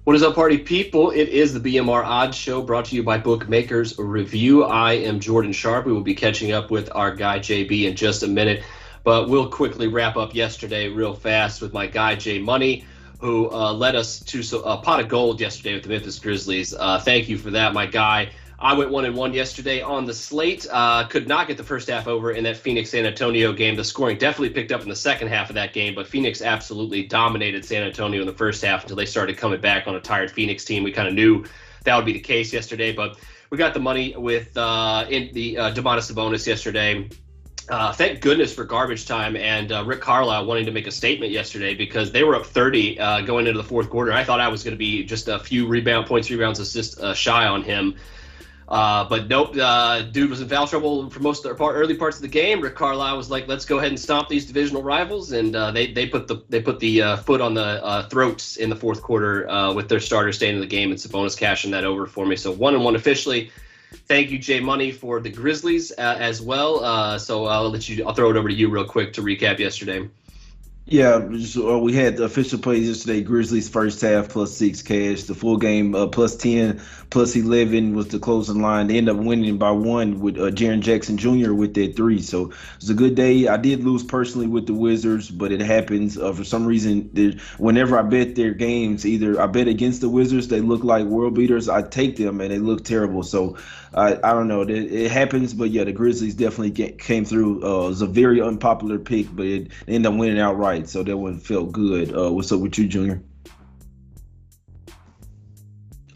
What is up, party people? It is the BMR Odds Show, brought to you by Bookmakers Review. I am Jordan Sharp. We will be catching up with our guy JB in just a minute, but we'll quickly wrap up yesterday real fast with my guy J Money, who led us to a pot of gold yesterday with the Memphis Grizzlies. Thank you for that, my guy. I went 1-1 yesterday on the slate. Could not get the first half over in that Phoenix-San Antonio game. The scoring definitely picked up in the second half of that game, but Phoenix absolutely dominated San Antonio in the first half until they started coming back on a tired Phoenix team. We kind of knew that would be the case yesterday, but we got the money with Domantas Sabonis yesterday. Thank goodness for garbage time and Rick Carlisle wanting to make a statement yesterday, because they were up 30 going into the fourth quarter. I thought I was going to be just a few rebounds, assists shy on him. But nope, dude was in foul trouble for most of the early parts of the game. Rick Carlisle was like, "Let's go ahead and stomp these divisional rivals," and they put the foot on the throats in the fourth quarter with their starter staying in the game, and Sabonis cashing that over for me. So 1-1 officially. Thank you, Jay Money, for the Grizzlies as well. So I'll throw it over to you real quick to recap yesterday. Yeah, we had the official plays yesterday. Grizzlies first half +6 cash. The full game +10, +11 was the closing line. They ended up winning by 1 with Jaren Jackson Jr. with that 3. So it was a good day. I did lose personally with the Wizards, but it happens. For some reason, whenever I bet their games, either I bet against the Wizards, they look like world beaters. I take them and they look terrible. So I don't know. It happens, but yeah, the Grizzlies definitely came through. It was a very unpopular pick, but it ended up winning outright. So that one felt good. What's up with you, Junior?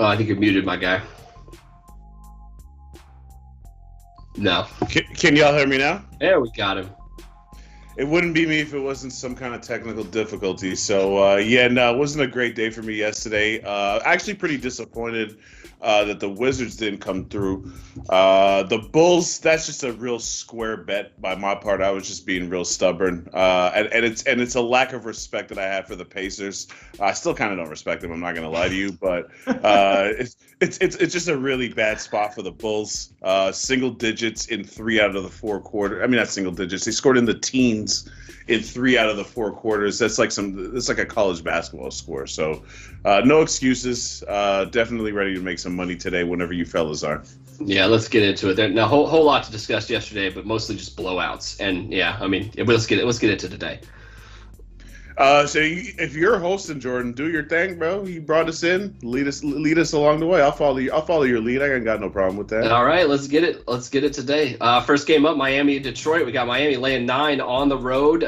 I think you're muted, my guy. No. Can y'all hear me now? There, we got him. It wouldn't be me if it wasn't some kind of technical difficulty. So, it wasn't a great day for me yesterday. Actually pretty disappointed that the Wizards didn't come through. The Bulls, that's just a real square bet by my part. I was just being real stubborn. And it's a lack of respect that I have for the Pacers. I still kind of don't respect them, I'm not going to lie to you, but it's just a really bad spot for the Bulls. Single digits in 3 out of the 4 quarters. I mean, not single digits. They scored in the teens in 3 out of the 4 quarters. That's like a college basketball score. So no excuses. Definitely ready to make some money today whenever you fellas are. Yeah, let's get into it. There now whole lot to discuss yesterday, but mostly just blowouts. And yeah, I mean, let's get into today. If you're hosting, Jordan, do your thing, bro. You brought us in. Lead us along the way. I'll follow your lead. I ain't got no problem with that. All right, let's get it. Let's get it today. First game up, Miami, Detroit. We got Miami laying 9 on the road.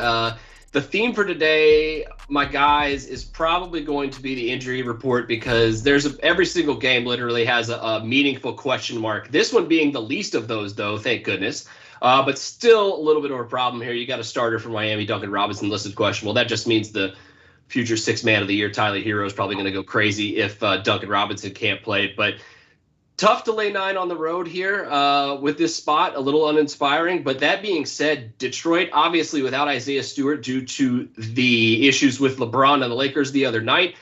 The theme for today, my guys, is probably going to be the injury report, because every single game literally has a meaningful question mark. This one being the least of those, though, thank goodness. But still a little bit of a problem here. You got a starter for Miami, Duncan Robinson, listed questionable. That just means the future 6th man of the year, Tyler Hero, is probably going to go crazy if Duncan Robinson can't play. But tough to lay 9 on the road here with this spot, a little uninspiring. But that being said, Detroit, obviously without Isaiah Stewart due to the issues with LeBron and the Lakers the other night.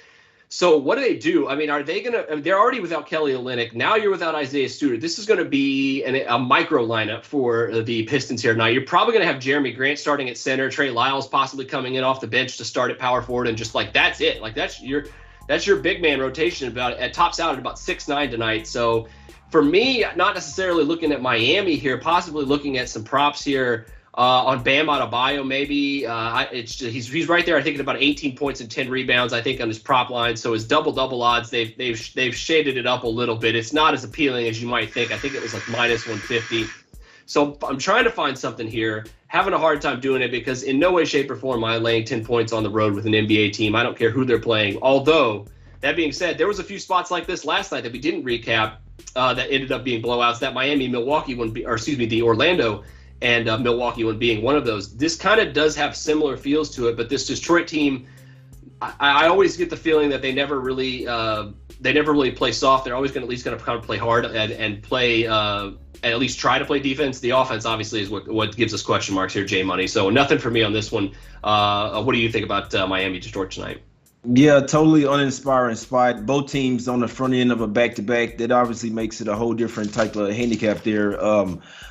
So what do? I mean, are they going to – they're already without Kelly Olynyk. Now you're without Isaiah Stewart. This is going to be a micro lineup for the Pistons here. Now you're probably going to have Jeremy Grant starting at center, Trey Lyles possibly coming in off the bench to start at power forward, and just like that's it. Like that's your big man rotation. It tops out at about 6'9" tonight. So for me, not necessarily looking at Miami here, possibly looking at some props here. On Bam Adebayo, maybe he's right there. I think at about 18 points and 10 rebounds. I think on his prop line. So his double odds, they've shaded it up a little bit. It's not as appealing as you might think. I think it was like minus 150. So I'm trying to find something here. Having a hard time doing it because in no way, shape, or form am I laying 10 points on the road with an NBA team. I don't care who they're playing. Although that being said, there was a few spots like this last night that we didn't recap that ended up being blowouts. That Miami-Milwaukee one, the Orlando and Milwaukee one being one of those. This kind of does have similar feels to it, but this Detroit team, I always get the feeling that they never really play soft. They're always at least going to kind of play hard and play and at least try to play defense. The offense obviously is what gives us question marks here, J Money. So nothing for me on this one. What do you think about Miami Detroit tonight? Yeah, totally uninspiring spot. Both teams on the front end of a back-to-back. That obviously makes it a whole different type of handicap there.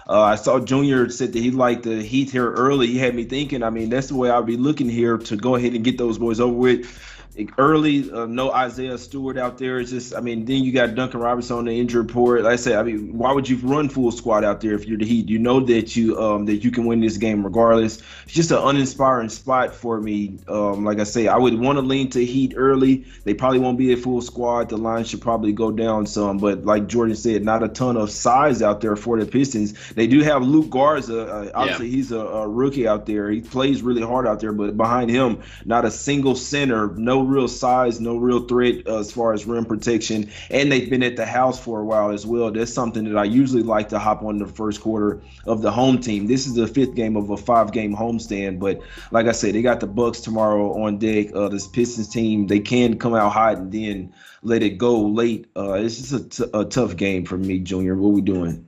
I saw Junior said that he liked the Heat here early. He had me thinking, I mean, that's the way I'd be looking here to go ahead and get those boys over with. Early, no Isaiah Stewart out there. It's just, I mean, then you got Duncan Robinson on the injured report. Like I said, I mean, why would you run full squad out there if you're the Heat? You know that you can win this game regardless. It's just an uninspiring spot for me. Like I say, I would want to lean to Heat early. They probably won't be a full squad. The line should probably go down some. But like Jordan said, not a ton of size out there for the Pistons. They do have Luke Garza. Obviously, he's a rookie out there. He plays really hard out there. But behind him, not a single center, no real size, no real threat as far as rim protection, and they've been at the house for a while as well. That's something that I usually like to hop on the first quarter of the home team. This is the 5th game of a 5-game homestand, but like I said, they got the Bucks tomorrow on deck. This Pistons team, they can come out hot and then let it go late. It's just a tough game for me, Junior. What we doing?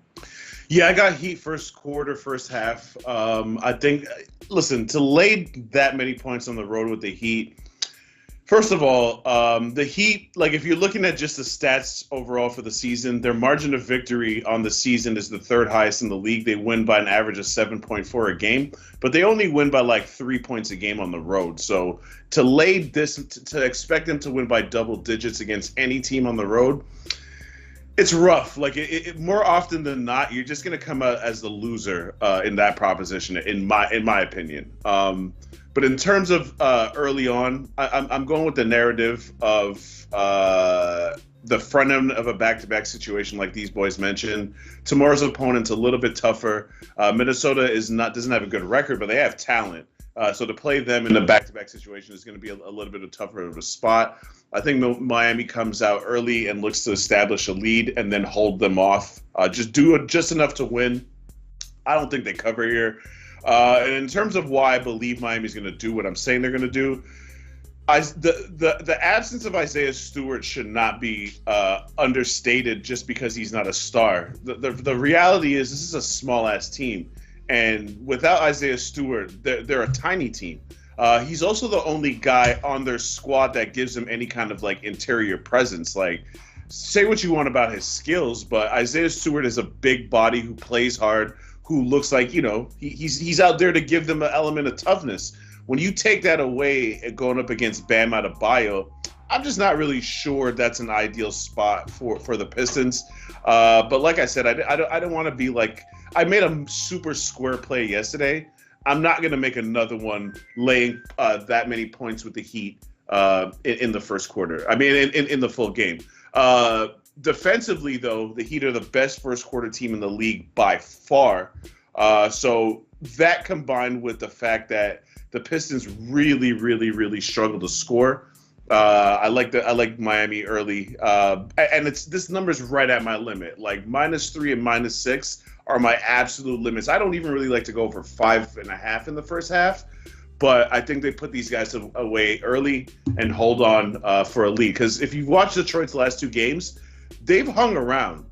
Yeah, I got Heat first quarter, first half. I think, listen, to lay that many points on the road with the Heat, first of all, the Heat, like if you're looking at just the stats overall for the season, their margin of victory on the season is the 3rd highest in the league. They win by an average of 7.4 a game, but they only win by like 3 points a game on the road. So to lay this, to expect them to win by double digits against any team on the road, it's rough. Like it more often than not, you're just going to come out as the loser in that proposition, in my opinion. But in terms of early on, I'm going with the narrative of the front end of a back-to-back situation like these boys mentioned. Tomorrow's opponent's a little bit tougher. Minnesota doesn't have a good record, but they have talent. So to play them in a back-to-back situation is going to be a little bit tougher of a spot. I think Miami comes out early and looks to establish a lead and then hold them off. Just enough to win. I don't think they cover here. And in terms of why I believe Miami's going to do what I'm saying they're going to do, the absence of Isaiah Stewart should not be understated just because he's not a star. The reality is this is a small-ass team. And without Isaiah Stewart, they're a tiny team. He's also the only guy on their squad that gives them any kind of like interior presence. Like, say what you want about his skills, but Isaiah Stewart is a big body who plays hard, who looks like, he's out there to give them an element of toughness. When you take that away and going up against Bam Adebayo, I'm just not really sure that's an ideal spot for the Pistons. But like I said, I don't want to be like, I made a super square play yesterday. I'm not going to make another one laying that many points with the Heat in the first quarter. I mean, in the full game. Defensively, though, the Heat are the best first quarter team in the league by far. So that combined with the fact that the Pistons really, really, really struggle to score. I like Miami early, and this number's right at my limit. Like -3 and -6 are my absolute limits. I don't even really like to go over 5.5 in the first half, but I think they put these guys away early and hold on for a lead. Because if you've watched Detroit's last 2 games, they've hung around.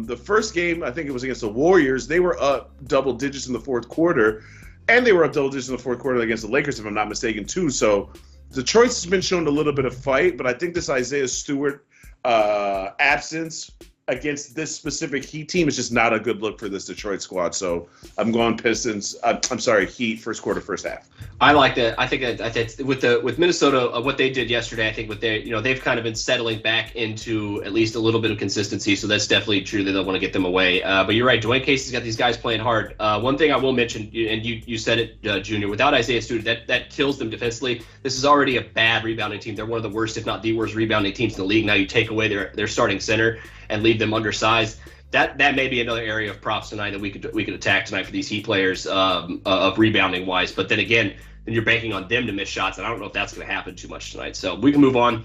The first game, I think it was against the Warriors, they were up double digits in the fourth quarter, and they were up double digits in the fourth quarter against the Lakers, if I'm not mistaken, too. So Detroit's been showing a little bit of fight, but I think this Isaiah Stewart absence against this specific Heat team is just not a good look for this Detroit squad. So I'm going Pistons. I'm sorry, Heat first quarter, first half. I like that. I think with Minnesota, what they did yesterday, I think they've kind of been settling back into at least a little bit of consistency. So that's definitely true that they'll want to get them away. But you're right, Dwayne Casey's got these guys playing hard. One thing I will mention, and you said it, Junior, without Isaiah Stewart, that kills them defensively. This is already a bad rebounding team. They're one of the worst, if not the worst, rebounding teams in the league. Now you take away their starting center and leave them undersized. That may be another area of props tonight that we could attack tonight for these Heat players of rebounding wise. But then again, you're banking on them to miss shots, and I don't know if that's going to happen too much tonight. So we can move on.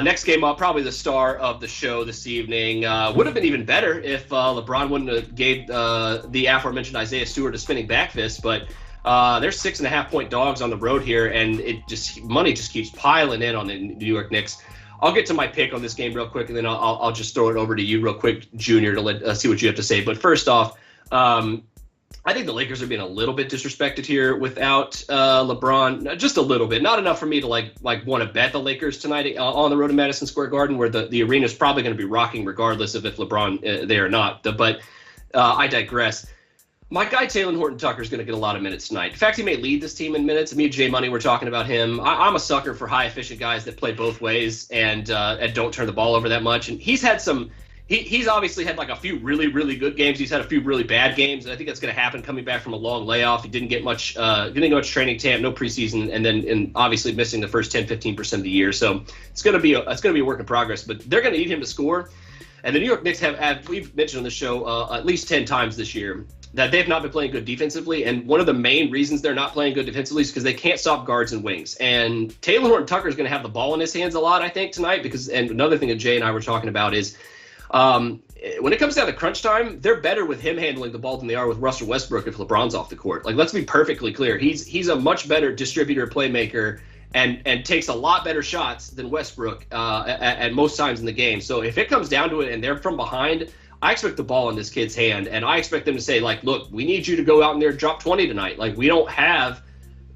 Next game up, probably the star of the show this evening. Would have been even better if LeBron wouldn't have gave the aforementioned Isaiah Stewart a spinning back fist. But they're 6.5-point dogs on the road here, and money just keeps piling in on the New York Knicks. I'll get to my pick on this game real quick, and then I'll just throw it over to you real quick, Junior, to see what you have to say. But first off, I think the Lakers are being a little bit disrespected here without LeBron, just a little bit, not enough for me to like want to bet the Lakers tonight on the road to Madison Square Garden, where the arena is probably going to be rocking regardless of if LeBron there or not. But I digress. My guy Talen Horton-Tucker is going to get a lot of minutes tonight. In fact, he may lead this team in minutes. Me and Jay Money were talking about him. I'm a sucker for high-efficient guys that play both ways and don't turn the ball over that much. And he's had some. He's obviously had like a few really, really good games. He's had a few really bad games, and I think that's going to happen coming back from a long layoff. He didn't get much training camp, no preseason, and obviously missing the first 10-15% of the year. So it's going to be a work in progress. But they're going to need him to score. And the New York Knicks have we've mentioned on the show at least 10 times this year that they've not been playing good defensively. And one of the main reasons they're not playing good defensively is because they can't stop guards and wings. And Talen Horton-Tucker is going to have the ball in his hands a lot, I think, tonight. And another thing that Jay and I were talking about is when it comes down to crunch time, they're better with him handling the ball than they are with Russell Westbrook if LeBron's off the court. Like, let's be perfectly clear. He's a much better distributor, playmaker, and takes a lot better shots than Westbrook at most times in the game. So if it comes down to it and they're from behind, I expect the ball in this kid's hand, and I expect them to say, like, look, we need you to go out in there and drop 20 tonight. Like, we don't have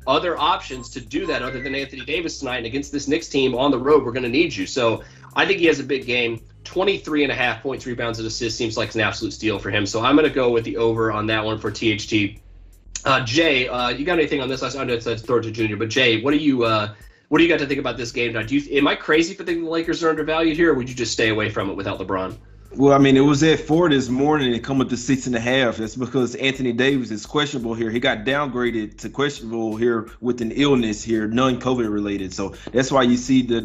other options to do that other than Anthony Davis tonight, and against this Knicks team on the road, we're going to need you. So I think he has a big game. 23.5 points, rebounds, and assists seems like an absolute steal for him. So I'm going to go with the over on that one for THT. Jay, you got anything on this? I know it's throw it to Junior, but Jay, what do you got to think about this game? Am I crazy for thinking the Lakers are undervalued here, or would you just stay away from it without LeBron? Well, I mean, it was at 4 this morning and come up to 6.5. That's because Anthony Davis is questionable here. He got downgraded to questionable here with an illness here, non-COVID related. So that's why you see the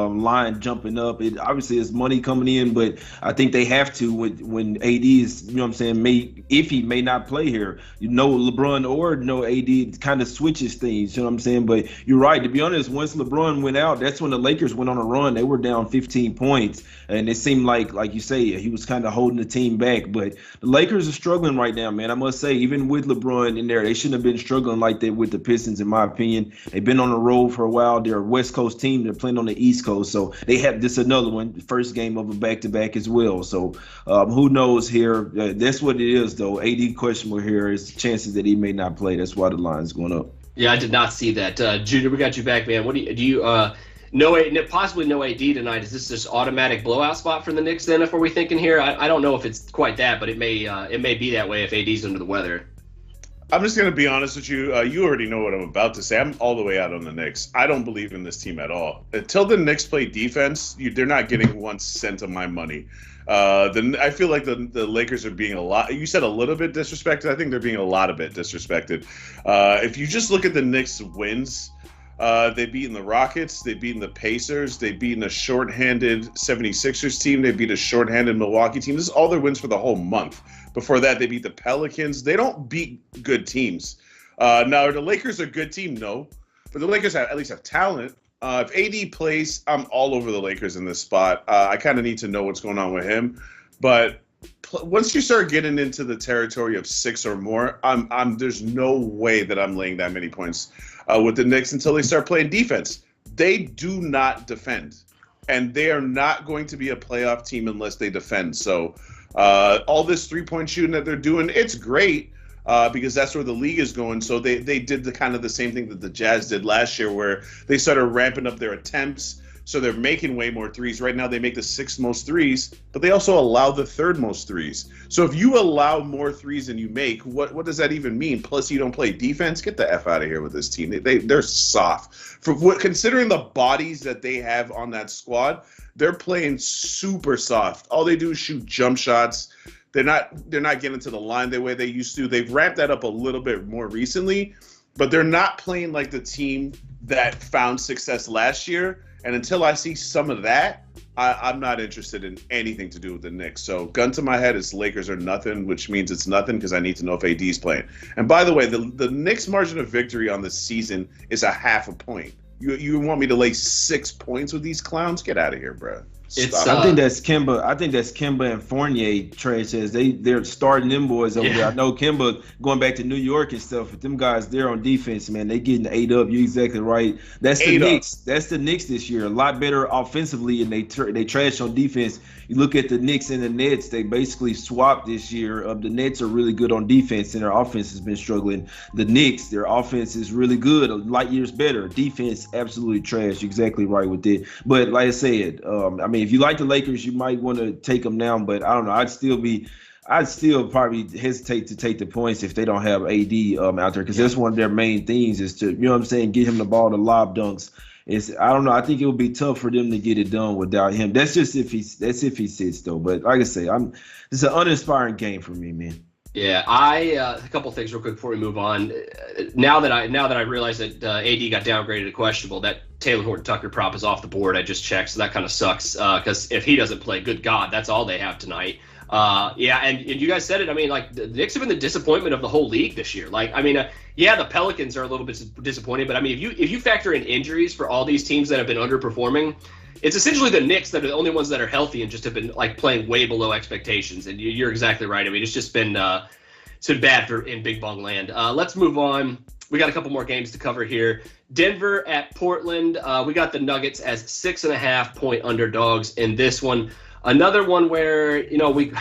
line jumping up. It obviously is money coming in, but I think they have to when AD is, you know what I'm saying, if he may not play here. LeBron or no AD kind of switches things, you know what I'm saying? But you're right. To be honest, once LeBron went out, that's when the Lakers went on a run. They were down 15 points, and it seemed like you say, he was kind of holding the team back. But the Lakers are struggling right now, man. I must say, even with LeBron in there, they shouldn't have been struggling like that with the Pistons, in my opinion. They've been on the road for a while. They're a West Coast team. They're playing on the East Coast. So they have this another one, the first game of a back-to-back as well. So who knows here? That's what it is, though. AD questionable here is chances that he may not play. That's why the line's going up. Yeah, I did not see that. Junior, we got you back, man. What do you possibly no AD tonight? Is this just automatic blowout spot for the Knicks then, if we're thinking here? I don't know if it's quite that, but it may be that way if AD's under the weather. I'm just going to be honest with you. You already know what I'm about to say. I'm all the way out on the Knicks. I don't believe in this team at all. Until the Knicks play defense, they're not getting 1 cent of my money. I feel like the Lakers are being you said a little bit disrespected. I think they're being a lot of bit disrespected. If you just look at the Knicks wins, they've beaten the Rockets, they've beaten the Pacers, they've beaten a shorthanded 76ers team, they beat a shorthanded Milwaukee team. This is all their wins for the whole month. Before that, they beat the Pelicans. They don't beat good teams. Now, are the Lakers a good team? No. But the Lakers at least have talent. If AD plays, I'm all over the Lakers in this spot. I kind of need to know what's going on with him. But once you start getting into the territory of 6 or more, there's no way that I'm laying that many points with the Knicks until they start playing defense. They do not defend, and they are not going to be a playoff team unless they defend. So all this three-point shooting that they're doing, it's great because that's where the league is going. So they did the same thing that the Jazz did last year, where they started ramping up their attempts. So they're making way more threes. Right now they make the 6th most threes, but they also allow the 3rd most threes. So if you allow more threes than you make, what does that even mean? Plus you don't play defense. Get the F out of here with this team. They're soft. Considering the bodies that they have on that squad, they're playing super soft. All they do is shoot jump shots. They're not getting to the line the way they used to. They've ramped that up a little bit more recently, but they're not playing like the team that found success last year. And until I see some of that, I'm not interested in anything to do with the Knicks. So gun to my head is Lakers are nothing, which means it's nothing because I need to know if AD's playing. And by the way, the Knicks' margin of victory on this season is a 0.5 point. You want me to lay 6 points with these clowns? Get out of here, bro. I think that's Kemba. I think that's Kemba and Fournier. Trey says they're starting them boys over there. I know Kemba going back to New York and stuff. But them guys there on defense, man, they getting 8 up. You're exactly right. That's the Knicks. That's the Knicks this year. A lot better offensively, and they trash on defense. You look at the Knicks and the Nets. They basically swapped this year. The Nets are really good on defense, and their offense has been struggling. The Knicks, their offense is really good, light years better. Defense absolutely trash. You're exactly right with it. But like I said, I mean, if you like the Lakers, you might want to take them down, but I don't know. I'd still probably hesitate to take the points if they don't have AD out there, because that's one of their main things is to, you know what I'm saying, get him the ball to lob dunks. I don't know. I think it would be tough for them to get it done without him. That's just if he sits though. But like I say, it's an uninspiring game for me, man. Yeah, a couple things real quick before we move on. Now that I realize that AD got downgraded to questionable, that Taylor Horton-Tucker prop is off the board. I just checked, so that kind of sucks because if he doesn't play, good God, that's all they have tonight. Yeah, and you guys said it. I mean, like, the Knicks have been the disappointment of the whole league this year. Like, I mean, yeah, the Pelicans are a little bit disappointing, but I mean, if you factor in injuries for all these teams that have been underperforming, it's essentially the Knicks that are the only ones that are healthy and just have been like playing way below expectations. And you're exactly right. I mean, it's just been bad in Big Bong land. Let's move on. We got a couple more games to cover here. Denver at Portland. We got the Nuggets as 6.5-point underdogs in this one. Another one where, we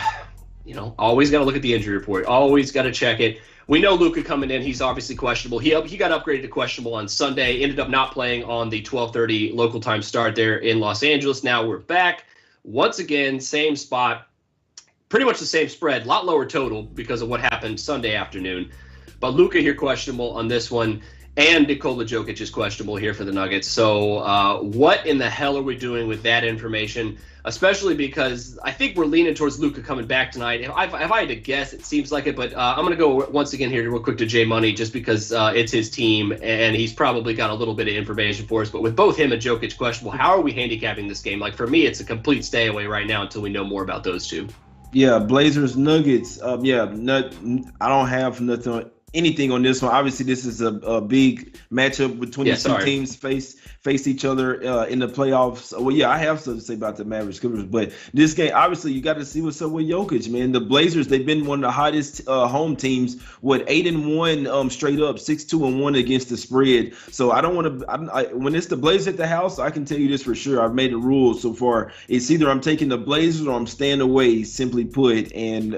always got to look at the injury report. Always got to check it. We know Luka coming in. He's obviously questionable. He got upgraded to questionable on Sunday. Ended up not playing on the 12:30 local time start there in Los Angeles. Now we're back. Once again, same spot. Pretty much the same spread. A lot lower total because of what happened Sunday afternoon. But Luka here questionable on this one. And Nikola Jokic is questionable here for the Nuggets. So what in the hell are we doing with that information? Especially because I think we're leaning towards Luka coming back tonight. If I had to guess, it seems like it. But I'm going to go once again here real quick to J Money just because it's his team. And he's probably got a little bit of information for us. But with both him and Jokic questionable, how are we handicapping this game? Like, for me, it's a complete stay away right now until we know more about those two. Yeah, Blazers, Nuggets. I don't have anything on this one. Obviously, this is a big matchup between the two teams face each other in the playoffs. Well, yeah, I have something to say about the Mavericks, but this game, obviously, you got to see what's up with Jokic, man. The Blazers, they've been one of the hottest home teams. 8-1 straight up, 6-2-1 against the spread. So I don't want to. When it's the Blazers at the house, I can tell you this for sure. I've made a rule so far. It's either I'm taking the Blazers or I'm staying away. Simply put, and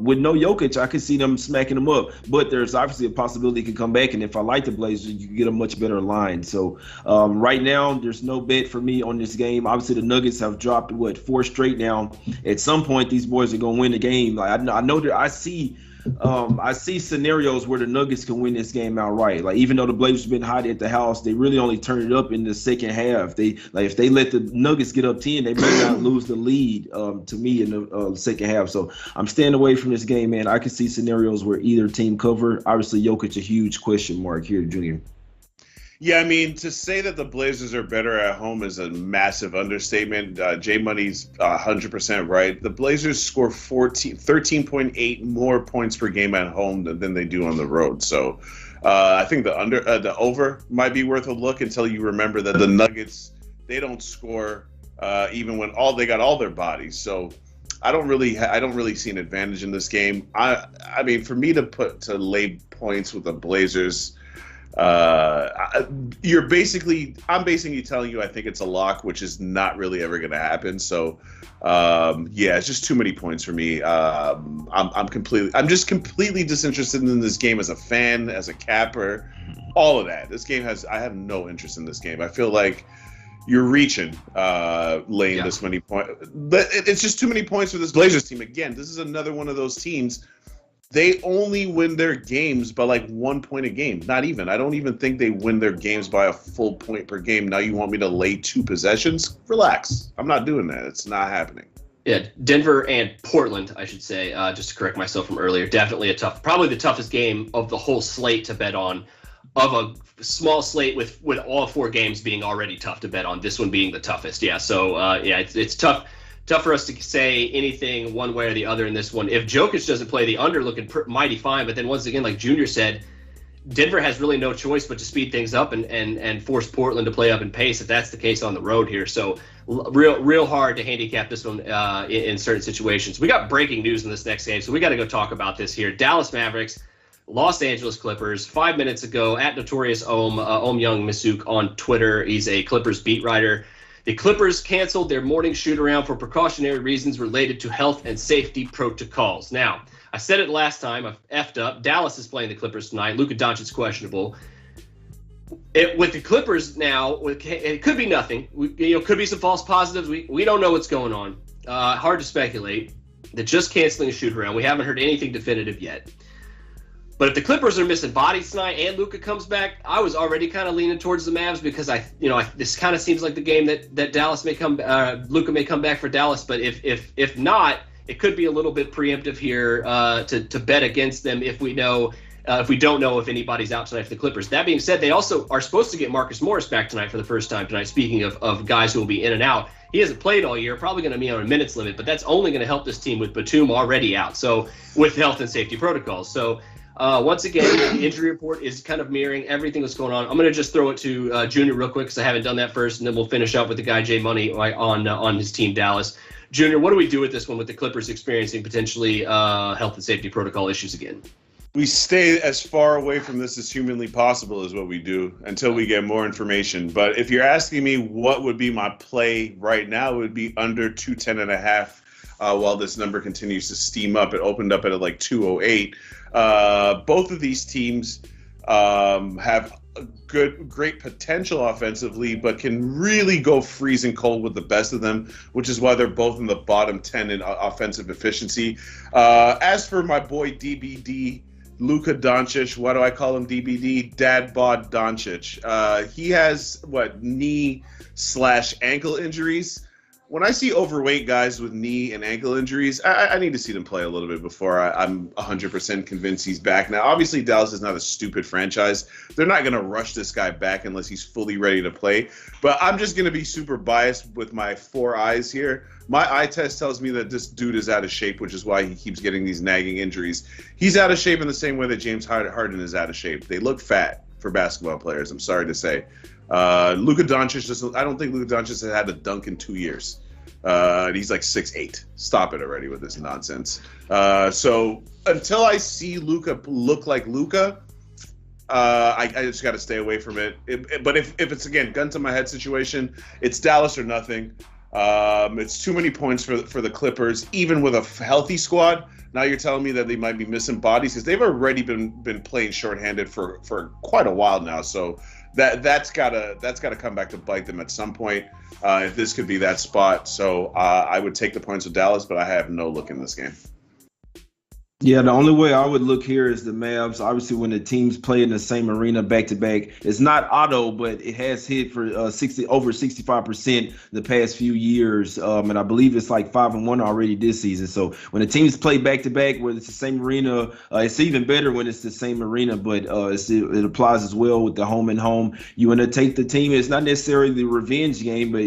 with no Jokic, I could see them smacking them up. But there's obviously a possibility he can come back, and if I like the Blazers, you can get a much better line. So right now, there's no bet for me on this game. Obviously, the Nuggets have dropped 4 straight now. At some point, these boys are gonna win the game. Like I know that I see scenarios where the Nuggets can win this game outright. Like, even though the Blazers have been hot at the house, they really only turn it up in the second half. If they let the Nuggets get up 10, they may not lose the lead to me in the second half. So I'm staying away from this game, man. I can see scenarios where either team cover. Obviously, Jokic a huge question mark here, Junior. Yeah, I mean, to say that the Blazers are better at home is a massive understatement. J Money's 100% right. The Blazers score 13.8 more points per game at home than they do on the road. So I think the over might be worth a look until you remember that the Nuggets, they don't score even when they got all their bodies. So I don't really see an advantage in this game. I mean, for me to lay points with the Blazers, I'm basically telling you I think it's a lock, which is not really ever going to happen. So it's just too many points for me. I'm just completely disinterested in this game as a fan, as a capper, all of that. I have no interest in this game. I feel like you're reaching, laying this many points. But it's just too many points for this Blazers team. Again, this is another one of those teams. They only win their games by like 1 point a game. Not even. I don't even think they win their games by a full point per game. Now you want me to lay 2 possessions? Relax. I'm not doing that. It's not happening. Yeah, Denver and Portland, I should say, just to correct myself from earlier. Definitely probably the toughest game of the whole slate to bet on, of a small slate with all 4 games being already tough to bet on. This one being the toughest. Yeah, so it's tough for us to say anything one way or the other in this one. If Jokic doesn't play, the under looking mighty fine. But then once again, like Junior said, Denver has really no choice but to speed things up and force Portland to play up in pace if that's the case on the road here. So real hard to handicap this one in certain situations. We got breaking news in this next game, so we got to go talk about this here. Dallas Mavericks, Los Angeles Clippers. 5 minutes ago, at Notorious Om Young Misuk on Twitter. He's a Clippers beat writer. The Clippers canceled their morning shoot-around for precautionary reasons related to health and safety protocols. Now, I said it last time. I've effed up. Dallas is playing the Clippers tonight. Luka Doncic's questionable. With the Clippers now, it could be nothing. Could be some false positives. We don't know what's going on. Hard to speculate. They're just canceling a shoot-around. We haven't heard anything definitive yet. But if the Clippers are missing bodies tonight and Luka comes back, I was already kind of leaning towards the Mavs because this kind of seems like the game that Dallas may Luka may come back for Dallas. But if not, it could be a little bit preemptive here to bet against them if we don't know if anybody's out tonight for the Clippers. That being said, they also are supposed to get Marcus Morris back tonight for the first time tonight. Speaking of guys who will be in and out, he hasn't played all year, probably going to be on a minutes limit, but that's only going to help this team with Batum already out. So with health and safety protocols. So. Once again, the injury report is kind of mirroring everything that's going on. I'm going to just throw it to Junior real quick because I haven't done that first, and then we'll finish up with the guy J Money on his team, Dallas. Junior, what do we do with this one with the Clippers experiencing potentially health and safety protocol issues again? We stay as far away from this as humanly possible is what we do until we get more information. But if you're asking me what would be my play right now, it would be under 210.5 while this number continues to steam up. It opened up at like 208. Both of these teams have great potential offensively, but can really go freezing cold with the best of them, which is why they're both in the bottom 10 in offensive efficiency. As for my boy DBD, Luka Doncic, why do I call him DBD? Dad bod Doncic. He has knee/ankle injuries. When I see overweight guys with knee and ankle injuries, I need to see them play a little bit before I'm 100% convinced he's back. Now, obviously, Dallas is not a stupid franchise. They're not going to rush this guy back unless he's fully ready to play. But I'm just going to be super biased with my 4 eyes here. My eye test tells me that this dude is out of shape, which is why he keeps getting these nagging injuries. He's out of shape in the same way that James Harden is out of shape. They look fat for basketball players, I'm sorry to say. Luka Doncic I don't think Luka Doncic has had a dunk in 2 years. He's like 6'8". Stop it already with this nonsense. So until I see Luka look like Luka, I just got to stay away from it. But if it's, again, gun to my head situation, it's Dallas or nothing. It's too many points for the Clippers, even with a healthy squad. Now you're telling me that they might be missing bodies because they've already been playing shorthanded for quite a while now. So that's gotta come back to bite them at some point. If this could be that spot, so I would take the points with Dallas, but I have no look in this game. Yeah, the only way I would look here is the Mavs. Obviously, when the teams play in the same arena back-to-back, it's not auto, but it has hit for over 65% the past few years, and I believe it's like 5-1 already this season. So when the teams play back-to-back, where it's the same arena, it's even better when it's the same arena, but it applies as well with the home and home. You want to take the team. It's not necessarily the revenge game, but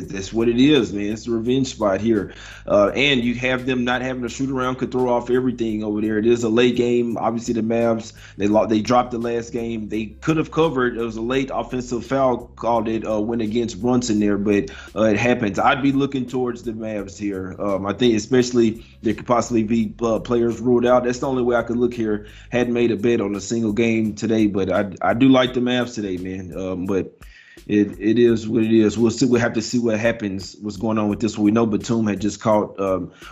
that's what it is, man. It's the revenge spot here, and you have them not having a shoot-around could throw off everything over there. It is a late game. Obviously, the Mavs, they dropped the last game. They could have covered. It was a late offensive foul called it went against Brunson there, but it happens. I'd be looking towards the Mavs here. I think especially there could possibly be players ruled out. That's the only way I could look here. Hadn't made a bet on a single game today, but I do like the Mavs today, man. But It is what it is. We'll have to see what happens. What's going on with this one? We know Batum had just caught,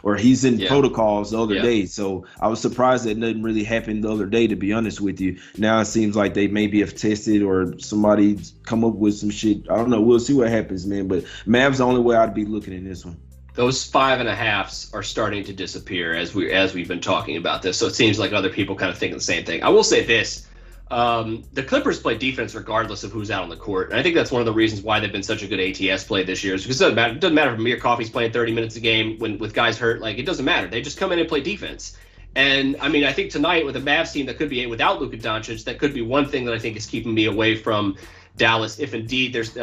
or he's in protocols the other day. So I was surprised that nothing really happened the other day. To be honest with you, now it seems like they maybe have tested or somebody come up with some shit. I don't know. We'll see what happens, man. But Mavs the only way I'd be looking in this one. Those 5.5s are starting to disappear as we've been talking about this. So it seems like other people kind of think the same thing. I will say this. The Clippers play defense regardless of who's out on the court. And I think that's one of the reasons why they've been such a good ATS play this year is because it doesn't matter if Amir Coffey's playing 30 minutes a game with guys hurt. Like, it doesn't matter. They just come in and play defense. And, I mean, I think tonight with a Mavs team that could be without Luka Doncic, that could be one thing that I think is keeping me away from Dallas if indeed there's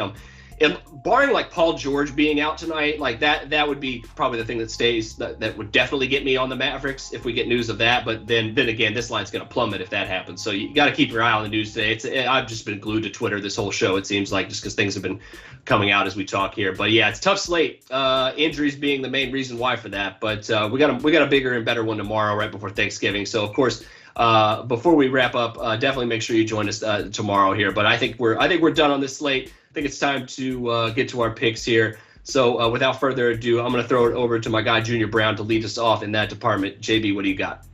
barring like Paul George being out tonight, like that would be probably the thing that stays that would definitely get me on the Mavericks if we get news of that. But then again, this line's going to plummet if that happens. So you got to keep your eye on the news today. I've just been glued to Twitter this whole show, it seems like, just because things have been coming out as we talk here. But yeah, it's a tough slate. Injuries being the main reason why for that. But we got a bigger and better one tomorrow right before Thanksgiving. So of course, before we wrap up, definitely make sure you join us tomorrow here. But I think we're done on this slate. I think it's time to get to our picks here. So without further ado, I'm going to throw it over to my guy, Junior Browne, to lead us off in that department. JB, what do you got?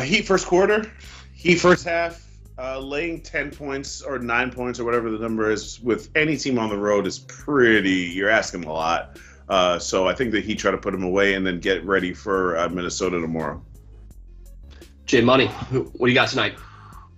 Heat first quarter, Heat first half, laying 10 points or 9 points or whatever the number is with any team on the road is you're asking a lot. So I think that Heat try to put them away and then get ready for Minnesota tomorrow. J Money, what do you got tonight?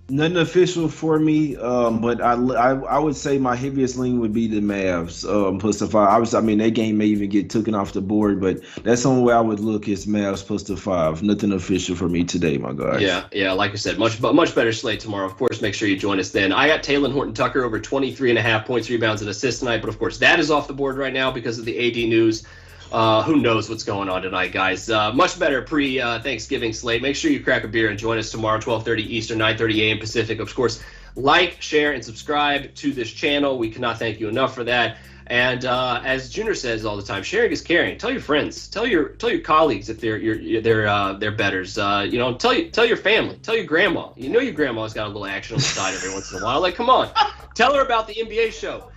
Nothing official for me, but I would say my heaviest lean would be the Mavs plus the 5. I mean, that game may even get taken off the board, but that's the only way I would look is Mavs plus the 5. Nothing official for me today, my guys. Yeah. Like I said, much better slate tomorrow. Of course, make sure you join us then. I got Talen Horton-Tucker over 23.5 points, rebounds, and assists tonight, but of course that is off the board right now because of the AD news. Who knows what's going on tonight, guys. Much better pre-Thanksgiving slate. Make sure you crack a beer and join us tomorrow, 12:30 Eastern, 9:30 a.m. Pacific. Of course, like, share, and subscribe to this channel. We cannot thank you enough for that. And as Junior says all the time, sharing is caring. Tell your friends, tell your colleagues if they're bettors. Tell your family, tell your grandma. You know your grandma's got a little action on the side every once in a while. Like, come on, tell her about the NBA show.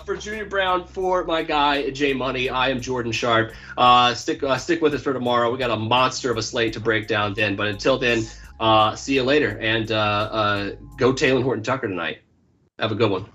For Junior Browne, for my guy J Money, I am Jordan Sharp. Stick with us for tomorrow. We got a monster of a slate to break down then. But until then, see you later. And go Talen Horton-Tucker tonight. Have a good one.